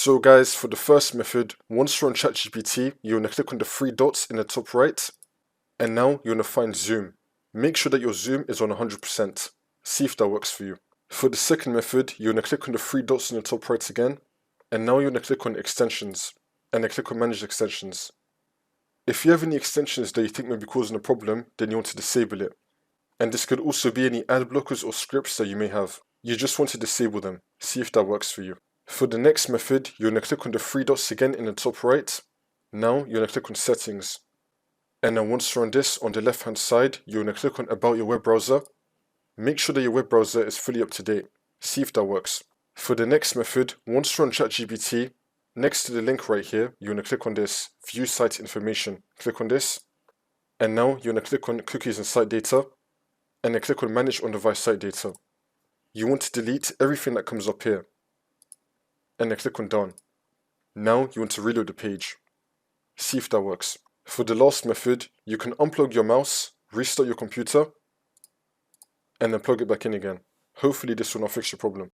So guys, for the first method, once you're on ChatGPT, you want to click on the three dots in the top right, and now you want to find zoom. Make sure that your zoom is on 100%. See if that works for you. For the second method, you want to click on the three dots in the top right again, and now you want to click on extensions, and then click on manage extensions. If you have any extensions that you think may be causing a problem, then you want to disable it. And this could also be any ad blockers or scripts that you may have. You just want to disable them. See if that works for you. For the next method, you're going to click on the three dots again in the top right. Now you're going to click on settings. And then once you're on this, on the left hand side, you're going to click on about your web browser. Make sure that your web browser is fully up to date. See if that works. For the next method, once you're on ChatGPT, next to the link right here, you're going to click on this view site information. Click on this. And now you're going to click on cookies and site data. And then click on manage on device site data. You want to delete everything that comes up here. And then click on done. Now you want to reload the page. See if that works. For the last method, you can unplug your mouse, restart your computer, and then plug it back in again. Hopefully this will not fix your problem.